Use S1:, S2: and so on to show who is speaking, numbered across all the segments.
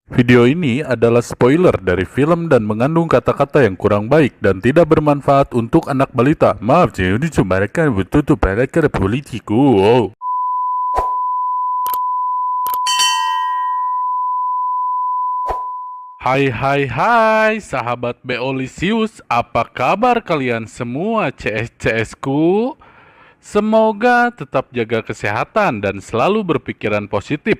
S1: Video ini adalah spoiler dari film dan mengandung kata-kata yang kurang baik dan tidak bermanfaat untuk anak balita. Maaf, ini cuma mereka betul mereka politiku. Oh. Hai, sahabat Beolisius, apa kabar kalian semua CS ku? Semoga tetap jaga kesehatan dan selalu berpikiran positif.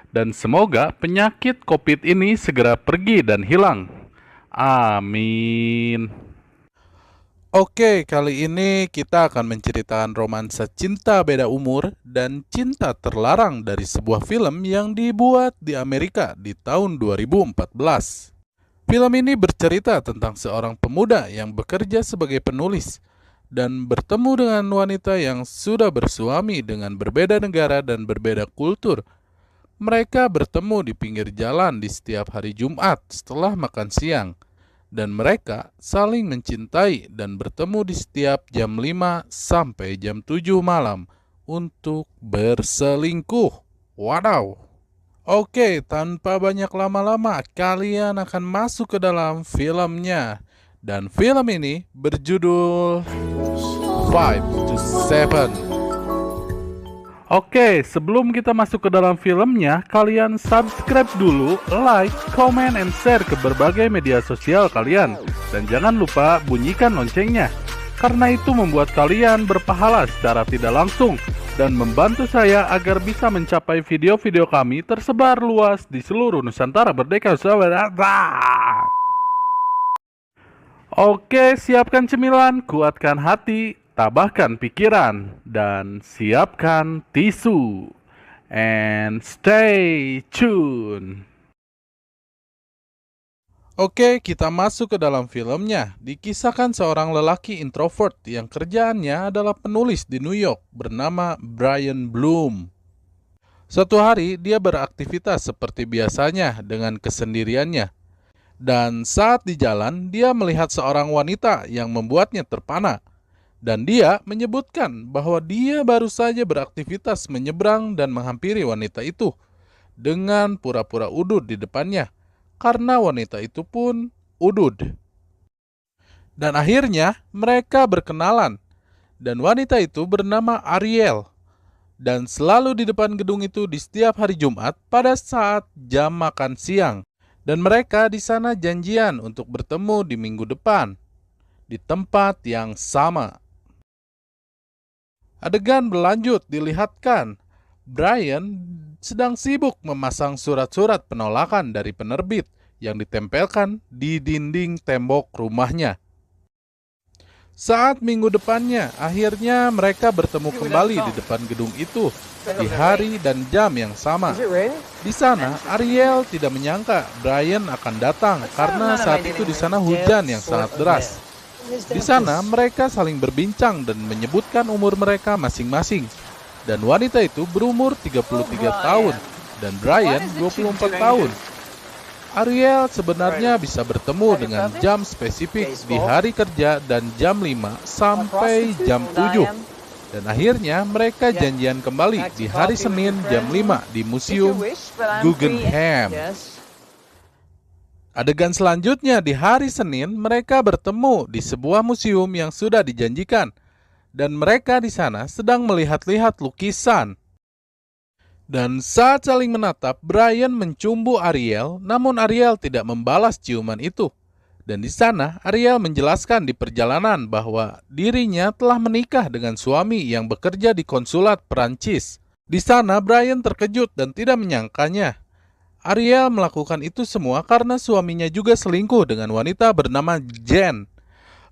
S1: Dan semoga penyakit COVID ini segera pergi dan hilang. Amin. Oke, kali ini kita akan menceritakan romansa cinta beda umur dan cinta terlarang dari sebuah film yang dibuat di Amerika di tahun 2014. Film ini bercerita tentang seorang pemuda yang bekerja sebagai penulis dan bertemu dengan wanita yang sudah bersuami dengan berbeda negara dan berbeda kultur. Mereka bertemu di pinggir jalan di setiap hari Jumat setelah makan siang. Dan mereka saling mencintai dan bertemu di setiap jam 5 sampai jam 7 malam untuk berselingkuh. Wadaw. Oke, tanpa banyak lama-lama, kalian akan masuk ke dalam filmnya. Dan film ini berjudul 5 to 7. Oke, sebelum kita masuk ke dalam filmnya, kalian subscribe dulu, like, comment, and share ke berbagai media sosial kalian. Dan jangan lupa bunyikan loncengnya, karena itu membuat kalian berpahala secara tidak langsung dan membantu saya agar bisa mencapai video-video kami tersebar luas di seluruh Nusantara Merdeka. Oke, siapkan cemilan, kuatkan hati, tabahkan pikiran, dan siapkan tisu. And stay tune. Oke, kita masuk ke dalam filmnya. Dikisahkan seorang lelaki introvert yang kerjaannya adalah penulis di New York bernama Brian Bloom. Suatu hari, dia beraktivitas seperti biasanya dengan kesendiriannya. Dan saat di jalan, dia melihat seorang wanita yang membuatnya terpana. Dan dia menyebutkan bahwa dia baru saja beraktivitas menyeberang dan menghampiri wanita itu dengan pura-pura udud di depannya, karena wanita itu pun udud. Dan akhirnya mereka berkenalan, dan wanita itu bernama Ariel. Dan selalu di depan gedung itu di setiap hari Jumat pada saat jam makan siang. Dan mereka di sana janjian untuk bertemu di minggu depan, di tempat yang sama. Adegan berlanjut dilihatkan. Brian sedang sibuk memasang surat-surat penolakan dari penerbit yang ditempelkan di dinding tembok rumahnya. Saat minggu depannya, akhirnya mereka bertemu kembali di depan gedung itu di hari dan jam yang sama. Di sana, Ariel tidak menyangka Brian akan datang karena saat itu di sana hujan yang sangat deras. Di sana, mereka saling berbincang dan menyebutkan umur mereka masing-masing. Dan wanita itu berumur 33 tahun dan Brian 24 tahun. Ariel sebenarnya bisa bertemu dengan jam spesifik di hari kerja dan jam 5 sampai jam 7. Dan akhirnya mereka janjian kembali di hari Senin jam 5 di Museum Guggenheim. Adegan selanjutnya di hari Senin mereka bertemu di sebuah museum yang sudah dijanjikan. Dan mereka di sana sedang melihat-lihat lukisan. Dan saat saling menatap, Brian mencumbu Ariel, namun Ariel tidak membalas ciuman itu. Dan di sana, Ariel menjelaskan di perjalanan bahwa dirinya telah menikah dengan suami yang bekerja di konsulat Perancis. Di sana, Brian terkejut dan tidak menyangkanya. Ariel melakukan itu semua karena suaminya juga selingkuh dengan wanita bernama Jen.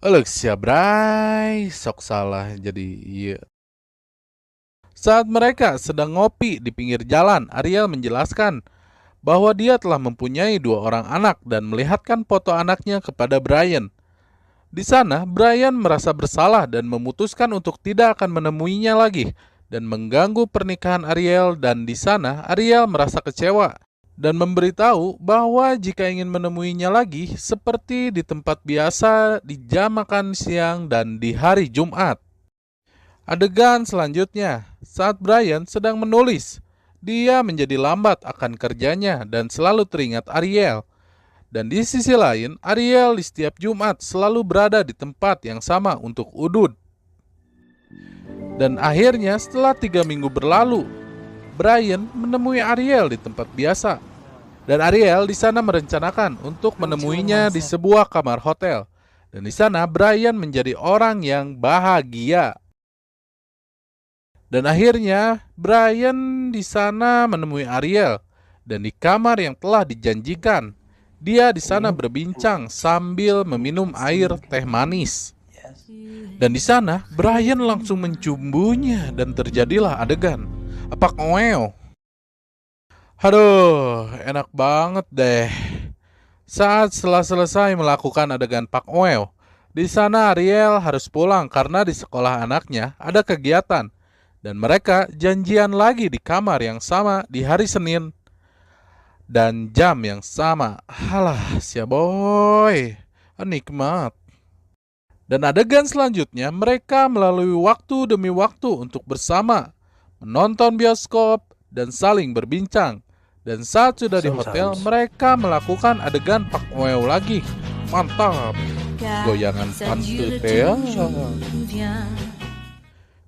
S1: Alexia Bray, sok salah jadi iya. Saat mereka sedang ngopi di pinggir jalan, Ariel menjelaskan bahwa dia telah mempunyai 2 orang anak dan melihatkan foto anaknya kepada Brian. Di sana, Brian merasa bersalah dan memutuskan untuk tidak akan menemuinya lagi dan mengganggu pernikahan Ariel, dan di sana Ariel merasa kecewa dan memberitahu bahwa jika ingin menemuinya lagi seperti di tempat biasa di jam makan siang dan di hari Jumat. Adegan selanjutnya, saat Brian sedang menulis, dia menjadi lambat akan kerjanya dan selalu teringat Ariel. Dan di sisi lain, Ariel di setiap Jumat selalu berada di tempat yang sama untuk udud. Dan akhirnya setelah 3 minggu berlalu, Brian menemui Ariel di tempat biasa. Dan Ariel di sana merencanakan untuk menemuinya di sebuah kamar hotel. Dan di sana Brian menjadi orang yang bahagia. Dan akhirnya Brian di sana menemui Ariel. Dan di kamar yang telah dijanjikan, dia di sana berbincang sambil meminum air teh manis. Dan di sana Brian langsung mencumbunya dan terjadilah adegan apak oeo. Aduh, enak banget deh. Setelah selesai melakukan adegan pak oeo, di sana Ariel harus pulang karena di sekolah anaknya ada kegiatan. Dan mereka janjian lagi di kamar yang sama di hari Senin dan jam yang sama. Halah, sia boy, nikmat. Dan adegan selanjutnya mereka melalui waktu demi waktu untuk bersama, menonton bioskop dan saling berbincang. Dan saat sudah di hotel mereka melakukan adegan pak oeo lagi. Mantap, goyangan pantut ya.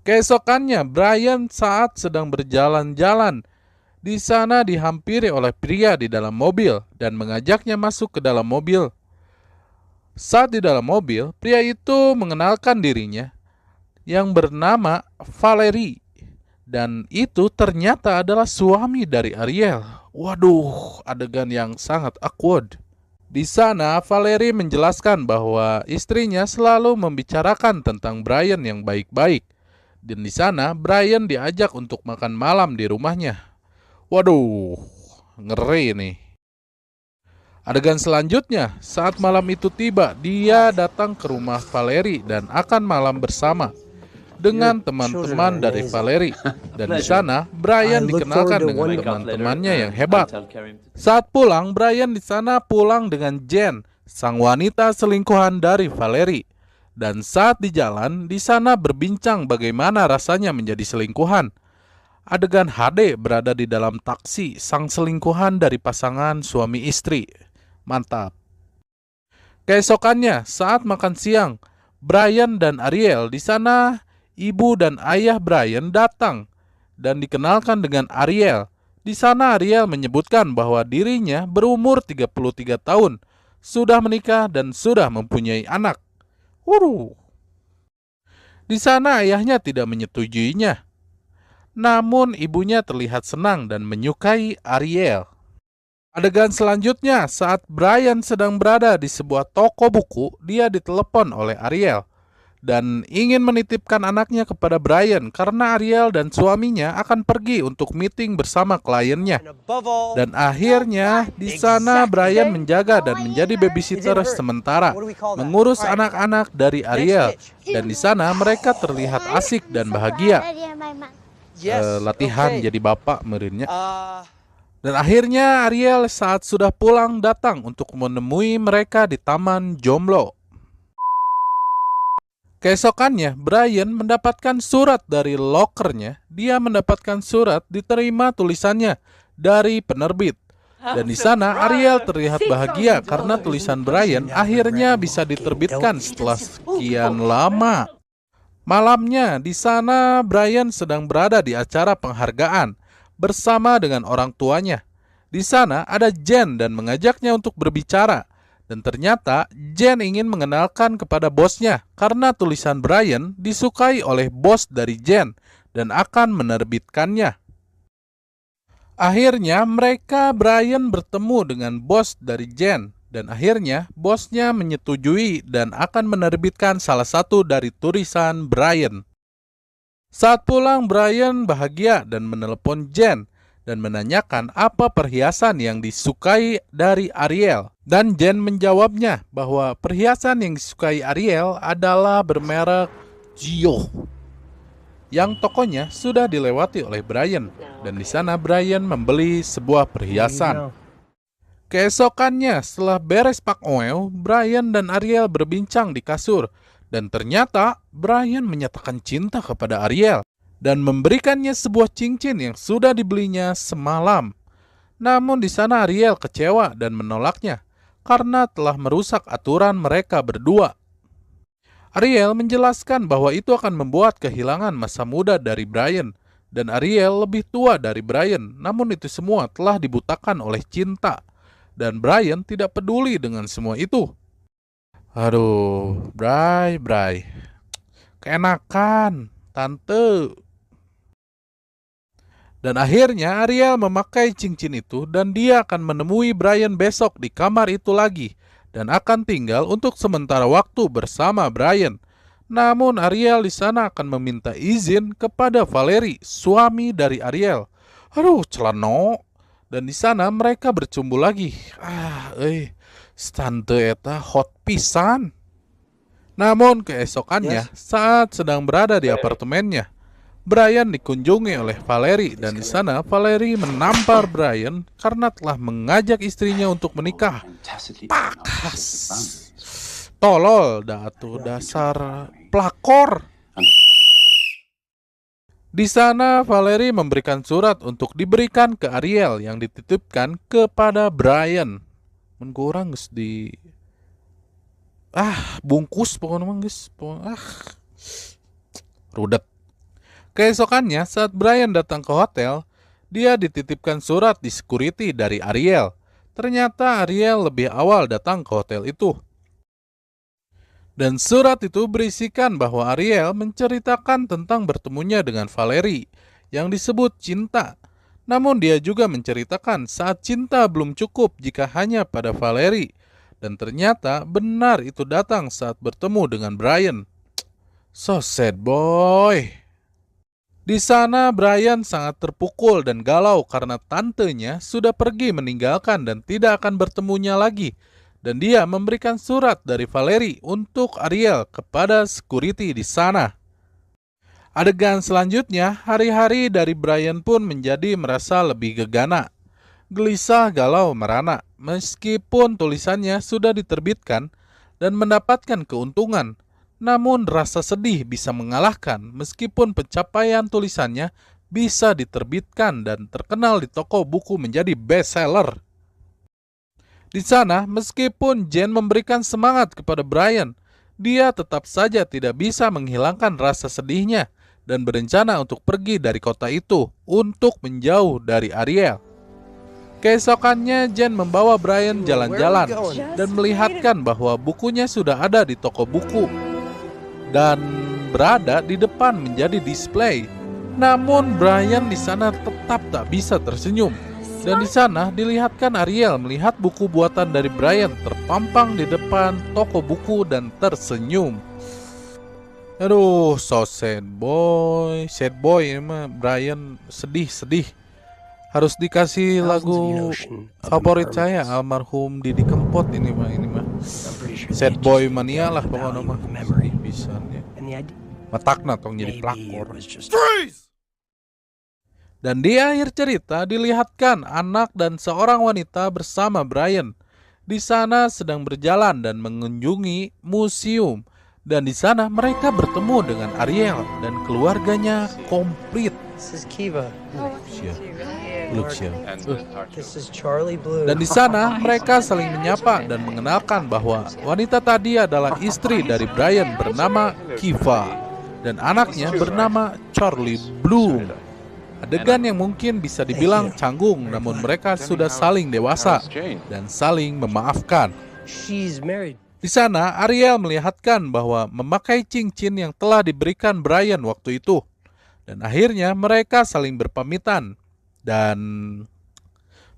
S1: Keesokannya Brian saat sedang berjalan-jalan di sana dihampiri oleh pria di dalam mobil dan mengajaknya masuk ke dalam mobil. Saat di dalam mobil, pria itu mengenalkan dirinya yang bernama Valerie. Dan itu ternyata adalah suami dari Ariel. Waduh, adegan yang sangat awkward. Di sana, Valerie menjelaskan bahwa istrinya selalu membicarakan tentang Brian yang baik-baik. Dan di sana, Brian diajak untuk makan malam di rumahnya. Waduh, ngeri nih. Adegan selanjutnya, saat malam itu tiba, dia datang ke rumah Valerie dan akan malam bersama dengan teman-teman dari Valerie. Dan di sana, Brian dikenalkan dengan teman-temannya yang hebat. Saat pulang, Brian di sana pulang dengan Jen, sang wanita selingkuhan dari Valerie. Dan saat di jalan, di sana berbincang bagaimana rasanya menjadi selingkuhan. Adegan HD berada di dalam taksi sang selingkuhan dari pasangan suami istri. Mantap. Keesokannya, saat makan siang, Brian dan Ariel di sana, ibu dan ayah Brian datang dan dikenalkan dengan Ariel. Di sana Ariel menyebutkan bahwa dirinya berumur 33 tahun, sudah menikah dan sudah mempunyai anak. Di sana ayahnya tidak menyetujuinya. Namun ibunya terlihat senang dan menyukai Ariel. Adegan selanjutnya, saat Brian sedang berada di sebuah toko buku, dia ditelepon oleh Ariel dan ingin menitipkan anaknya kepada Brian karena Ariel dan suaminya akan pergi untuk meeting bersama kliennya. Dan akhirnya di sana Brian menjaga dan menjadi babysitter sementara, mengurus anak-anak dari Ariel. Dan di sana mereka terlihat asik dan bahagia. Latihan jadi bapak merinnya. Dan akhirnya Ariel saat sudah pulang datang untuk menemui mereka di Taman Jomblo. Keesokannya, Brian mendapatkan surat dari lokernya. Dia mendapatkan surat diterima tulisannya dari penerbit. Dan di sana Ariel terlihat bahagia karena tulisan Brian akhirnya bisa diterbitkan setelah sekian lama. Malamnya di sana Brian sedang berada di acara penghargaan bersama dengan orang tuanya. Di sana ada Jen dan mengajaknya untuk berbicara. Dan ternyata Jen ingin mengenalkan kepada bosnya karena tulisan Brian disukai oleh bos dari Jen dan akan menerbitkannya. Akhirnya Brian bertemu dengan bos dari Jen dan akhirnya bosnya menyetujui dan akan menerbitkan salah satu dari tulisan Brian. Saat pulang, Brian bahagia dan menelepon Jen dan menanyakan apa perhiasan yang disukai dari Ariel. Dan Jen menjawabnya bahwa perhiasan yang disukai Ariel adalah bermerek Gio, yang tokonya sudah dilewati oleh Brian. Dan di sana Brian membeli sebuah perhiasan. Keesokannya, setelah beres pak oeo, Brian dan Ariel berbincang di kasur. Dan ternyata Brian menyatakan cinta kepada Ariel. dan memberikannya sebuah cincin yang sudah dibelinya semalam. Namun di sana Ariel kecewa dan menolaknya karena telah merusak aturan mereka berdua. Ariel menjelaskan bahwa itu akan membuat kehilangan masa muda dari Brian, dan Ariel lebih tua dari Brian, namun itu semua telah dibutakan oleh cinta, dan Brian tidak peduli dengan semua itu. Aduh, Bray, keenakan, tante. Dan akhirnya Ariel memakai cincin itu dan dia akan menemui Brian besok di kamar itu lagi dan akan tinggal untuk sementara waktu bersama Brian. Namun Ariel di sana akan meminta izin kepada Valerie, suami dari Ariel. Aduh, celano. Dan di sana mereka bercumbu lagi. Tante eta hot pisan. Namun keesokannya, saat sedang berada di apartemennya, Brian dikunjungi oleh Valerie dan di sana Valerie menampar Brian karena telah mengajak istrinya untuk menikah. Pakas. Tolol datu dasar pelakor. Di sana Valerie memberikan surat untuk diberikan ke Ariel yang dititipkan kepada Brian. Mengkurang geus di bungkus pokoknya mah geus. Rudet. Keesokannya saat Brian datang ke hotel, dia dititipkan surat di security dari Ariel. Ternyata Ariel lebih awal datang ke hotel itu. Dan surat itu berisikan bahwa Ariel menceritakan tentang bertemunya dengan Valerie yang disebut cinta. Namun dia juga menceritakan saat cinta belum cukup jika hanya pada Valerie. Dan ternyata benar itu datang saat bertemu dengan Brian. So sad boy. Di sana Brian sangat terpukul dan galau karena tantenya sudah pergi meninggalkan dan tidak akan bertemunya lagi. Dan dia memberikan surat dari Valerie untuk Ariel kepada security di sana. Adegan selanjutnya, hari-hari dari Brian pun menjadi merasa lebih gegana. Gelisah, galau, merana, meskipun tulisannya sudah diterbitkan dan mendapatkan keuntungan. Namun rasa sedih bisa mengalahkan meskipun pencapaian tulisannya bisa diterbitkan dan terkenal di toko buku menjadi bestseller. Di sana, meskipun Jen memberikan semangat kepada Brian, dia tetap saja tidak bisa menghilangkan rasa sedihnya dan berencana untuk pergi dari kota itu untuk menjauh dari Ariel. Keesokannya, Jen membawa Brian jalan-jalan dan melihatkan bahwa bukunya sudah ada di toko buku dan berada di depan menjadi display. Namun Brian di sana tetap tak bisa tersenyum. Dan di sana dilihatkan Ariel melihat buku buatan dari Brian terpampang di depan toko buku dan tersenyum. Aduh, so sad boy emang Brian sedih. Harus dikasih lagu favorit saya almarhum Didi Kempot ini mah. Sad boy mania lah pokoknya mah. Bisa ya. Matakna tong jadi pelakor. Dan di akhir cerita dilihatkan anak dan seorang wanita bersama Brian. Di sana sedang berjalan dan mengunjungi museum. Dan di sana mereka bertemu dengan Ariel dan keluarganya komplit.
S2: This is Kiva. This is Charlie Blue.
S1: Dan di sana mereka saling menyapa dan mengenalkan bahwa wanita tadi adalah istri dari Brian bernama Kiva dan anaknya bernama Charlie Blue. Adegan yang mungkin bisa dibilang canggung, namun mereka sudah saling dewasa dan saling memaafkan. Di sana Ariel melihatkan bahwa memakai cincin yang telah diberikan Brian waktu itu. Dan akhirnya mereka saling berpamitan dan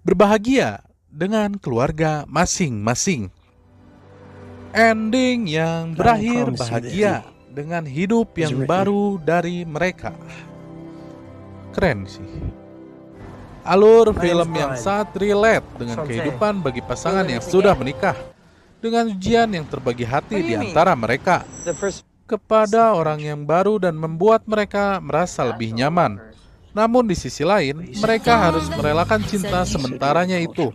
S1: berbahagia dengan keluarga masing-masing. Ending yang berakhir bahagia dengan hidup yang baru dari mereka. Keren sih. Alur film yang sangat relate dengan kehidupan bagi pasangan yang sudah menikah. Dengan ujian yang terbagi hati di antara mereka kepada orang yang baru dan membuat mereka merasa lebih nyaman. Namun di sisi lain, mereka harus merelakan cinta sementaranya itu.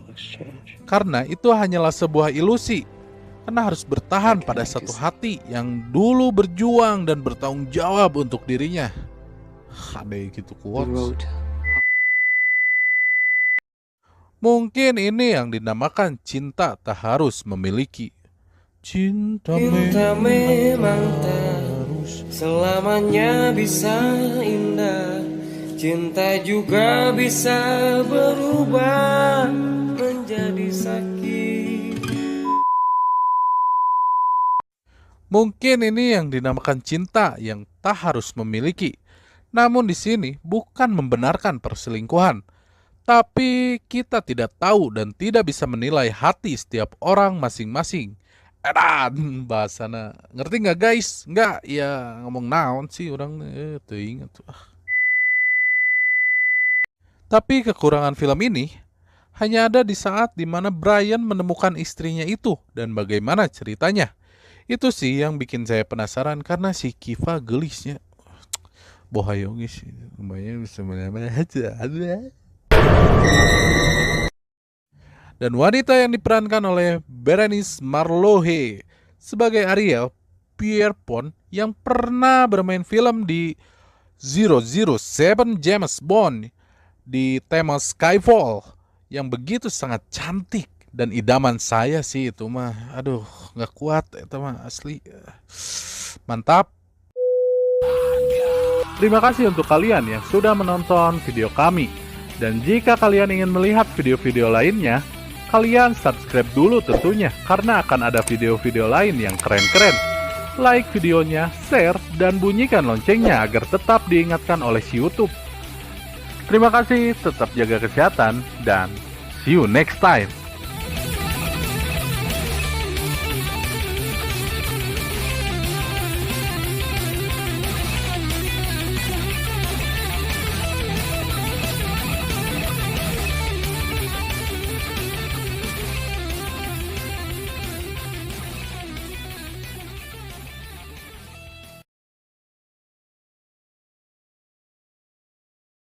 S1: Karena itu hanyalah sebuah ilusi. Karena harus bertahan pada satu hati yang dulu berjuang dan bertanggung jawab untuk dirinya. Ada gitu quotes. Mungkin ini yang dinamakan cinta tak harus memiliki. Cinta
S3: memang tak selamanya bisa indah. Cinta juga bisa berubah menjadi sakit.
S1: Mungkin ini yang dinamakan cinta yang tak harus memiliki. Namun di sini bukan membenarkan perselingkuhan. Tapi kita tidak tahu dan tidak bisa menilai hati setiap orang masing-masing. Edan bahasana. Ngerti nggak guys? Nggak, ya ngomong naon sih orang tuh ingat tuh. Tapi kekurangan film ini hanya ada di saat dimana Brian menemukan istrinya itu dan bagaimana ceritanya. Itu sih yang bikin saya penasaran karena si Kiva gelisnya. Bohayong sih, lumayan bisa aja. Dan wanita yang diperankan oleh Berenice Marlohe sebagai Ariel Pierpont yang pernah bermain film di 007 James Bond di tema Skyfall yang begitu sangat cantik dan idaman saya sih itu mah. Aduh, nggak kuat itu mah asli. Mantap. Terima kasih untuk kalian yang sudah menonton video kami. Dan jika kalian ingin melihat video-video lainnya, kalian subscribe dulu tentunya, karena akan ada video-video lain yang keren-keren. Like videonya, share, dan bunyikan loncengnya agar tetap diingatkan oleh si YouTube. Terima kasih, tetap jaga kesehatan, dan see you next time.